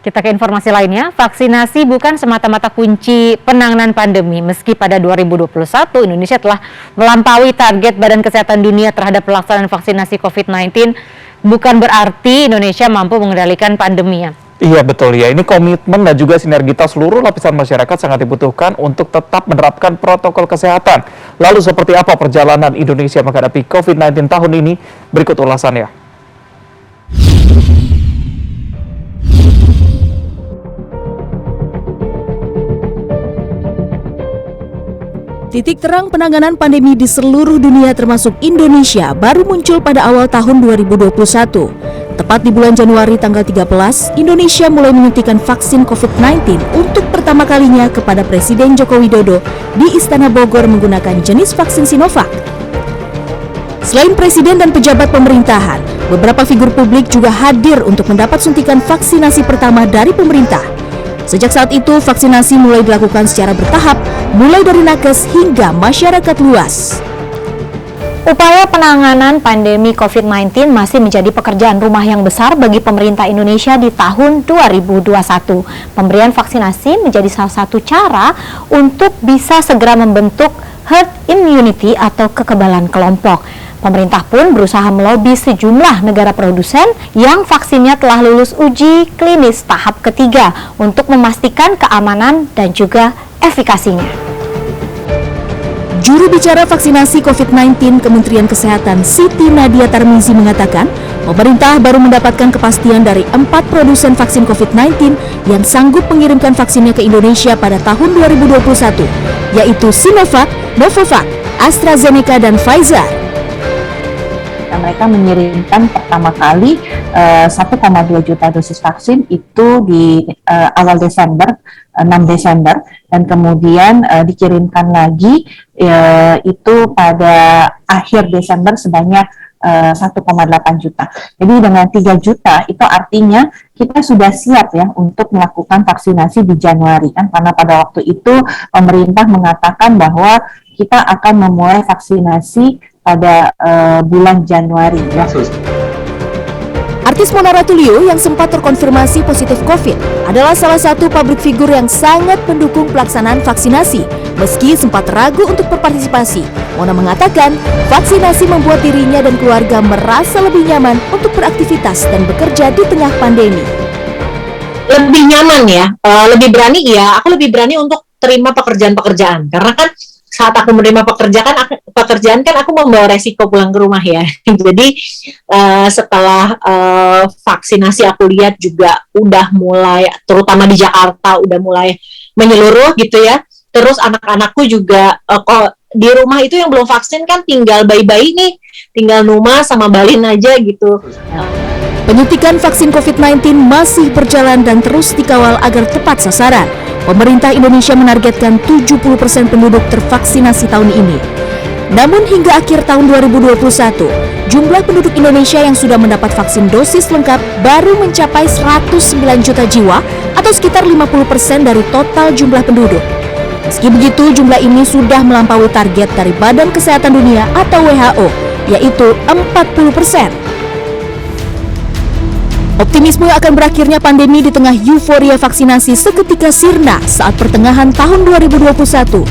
Kita ke informasi lainnya, vaksinasi bukan semata-mata kunci penanganan pandemi. Meski pada 2021 Indonesia telah melampaui target Badan Kesehatan Dunia terhadap pelaksanaan vaksinasi COVID-19, bukan berarti Indonesia mampu mengendalikan pandeminya. Iya betul ya, ini komitmen dan juga sinergitas seluruh lapisan masyarakat sangat dibutuhkan untuk tetap menerapkan protokol kesehatan. Lalu seperti apa perjalanan Indonesia menghadapi COVID-19 tahun ini? Berikut ulasannya. Titik terang penanganan pandemi di seluruh dunia termasuk Indonesia baru muncul pada awal tahun 2021. Tepat di bulan Januari tanggal 13, Indonesia mulai menyuntikkan vaksin COVID-19 untuk pertama kalinya kepada Presiden Joko Widodo di Istana Bogor menggunakan jenis vaksin Sinovac. Selain Presiden dan pejabat pemerintahan, beberapa figur publik juga hadir untuk mendapat suntikan vaksinasi pertama dari pemerintah. Sejak saat itu, vaksinasi mulai dilakukan secara bertahap, mulai dari nakes hingga masyarakat luas. Upaya penanganan pandemi COVID-19 masih menjadi pekerjaan rumah yang besar bagi pemerintah Indonesia di tahun 2021. Pemberian vaksinasi menjadi salah satu cara untuk bisa segera membentuk herd immunity atau kekebalan kelompok. Pemerintah pun berusaha melobi sejumlah negara produsen yang vaksinnya telah lulus uji klinis tahap ketiga untuk memastikan keamanan dan juga efikasinya. Juru bicara vaksinasi COVID-19 Kementerian Kesehatan Siti Nadia Tarmizi mengatakan, pemerintah baru mendapatkan kepastian dari 4 produsen vaksin COVID-19 yang sanggup mengirimkan vaksinnya ke Indonesia pada tahun 2021, yaitu Sinovac, Novavax, AstraZeneca, dan Pfizer. Mereka mengirimkan pertama kali 1,2 juta dosis vaksin itu di awal Desember, 6 Desember, dan kemudian dikirimkan lagi itu pada akhir Desember sebanyak 1,8 juta. Jadi dengan 3 juta itu artinya kita sudah siap ya untuk melakukan vaksinasi di Januari kan, karena pada waktu itu pemerintah mengatakan bahwa kita akan memulai vaksinasi pada bulan Januari. Ya. Artis Mona Ratuliu yang sempat terkonfirmasi positif COVID adalah salah satu publik figur yang sangat mendukung pelaksanaan vaksinasi. Meski sempat ragu untuk berpartisipasi, Mona mengatakan vaksinasi membuat dirinya dan keluarga merasa lebih nyaman untuk beraktivitas dan bekerja di tengah pandemi. Lebih nyaman ya, lebih berani ya. Aku lebih berani untuk terima pekerjaan-pekerjaan karena kan saat aku menerima pekerjaan kan aku membawa resiko pulang ke rumah ya. Jadi setelah vaksinasi aku lihat juga udah mulai, terutama di Jakarta udah mulai menyeluruh gitu ya. Terus anak-anakku juga kok di rumah itu yang belum vaksin kan tinggal bayi-bayi nih, tinggal Numa sama Balin aja gitu. Penyuntikan vaksin COVID-19 masih berjalan dan terus dikawal agar tepat sasaran. Pemerintah Indonesia menargetkan 70% penduduk tervaksinasi tahun ini. Namun hingga akhir tahun 2021, jumlah penduduk Indonesia yang sudah mendapat vaksin dosis lengkap baru mencapai 109 juta jiwa atau sekitar 50% dari total jumlah penduduk. Meski begitu, jumlah ini sudah melampaui target dari Badan Kesehatan Dunia atau WHO, yaitu 40%. Optimisme akan berakhirnya pandemi di tengah euforia vaksinasi seketika sirna saat pertengahan tahun 2021.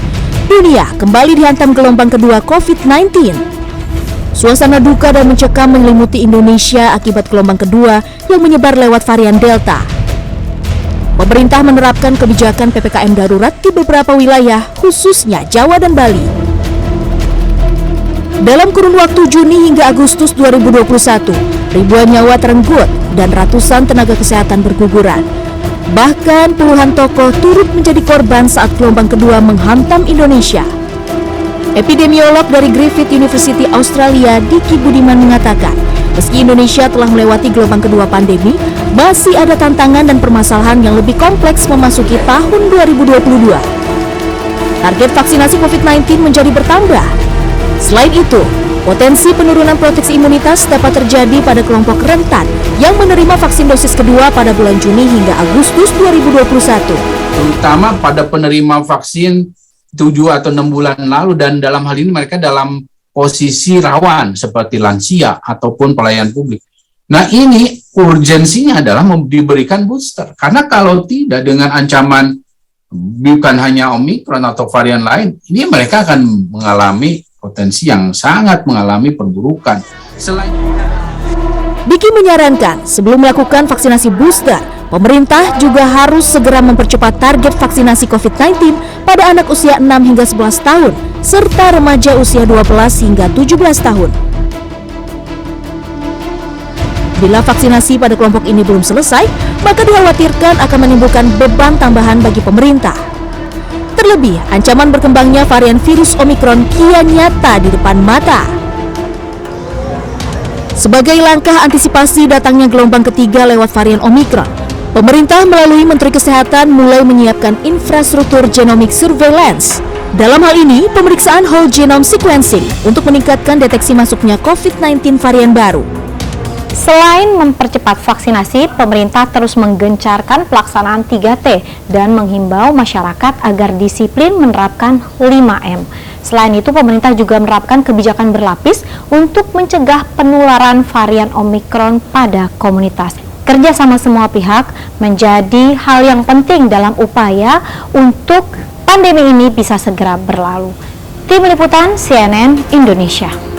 Dunia kembali dihantam gelombang kedua COVID-19. Suasana duka dan mencekam menyelimuti Indonesia akibat gelombang kedua yang menyebar lewat varian Delta. Pemerintah menerapkan kebijakan PPKM darurat di beberapa wilayah, khususnya Jawa dan Bali. Dalam kurun waktu Juni hingga Agustus 2021, ribuan nyawa terenggut dan ratusan tenaga kesehatan berguguran. Bahkan puluhan tokoh turut menjadi korban saat gelombang kedua menghantam Indonesia. Epidemiolog dari Griffith University Australia, Diki Budiman mengatakan, meski Indonesia telah melewati gelombang kedua pandemi, masih ada tantangan dan permasalahan yang lebih kompleks memasuki tahun 2022. Target vaksinasi COVID-19 menjadi bertambah. Selain itu, potensi penurunan proteksi imunitas dapat terjadi pada kelompok rentan yang menerima vaksin dosis kedua pada bulan Juni hingga Agustus 2021. Terutama pada penerima vaksin 7 atau 6 bulan lalu dan dalam hal ini mereka dalam posisi rawan seperti lansia ataupun pelayan publik. Nah ini urgensinya adalah diberikan booster. Karena kalau tidak, dengan ancaman bukan hanya Omikron atau varian lain, ini mereka akan mengalami potensi yang sangat mengalami perburukan. Diki menyarankan sebelum melakukan vaksinasi booster, pemerintah juga harus segera mempercepat target vaksinasi COVID-19 pada anak usia 6 hingga 11 tahun, serta remaja usia 12 hingga 17 tahun. Bila vaksinasi pada kelompok ini belum selesai, maka dikhawatirkan akan menimbulkan beban tambahan bagi pemerintah. Terlebih, ancaman berkembangnya varian virus Omikron kian nyata di depan mata. Sebagai langkah antisipasi datangnya gelombang ketiga lewat varian Omikron, pemerintah melalui Menteri Kesehatan mulai menyiapkan infrastruktur genomic surveillance. Dalam hal ini, pemeriksaan whole genome sequencing untuk meningkatkan deteksi masuknya COVID-19 varian baru. Selain mempercepat vaksinasi, pemerintah terus menggencarkan pelaksanaan 3T dan menghimbau masyarakat agar disiplin menerapkan 5M. Selain itu, pemerintah juga menerapkan kebijakan berlapis untuk mencegah penularan varian Omikron pada komunitas. Kerja sama semua pihak menjadi hal yang penting dalam upaya untuk pandemi ini bisa segera berlalu. Tim Liputan CNN Indonesia.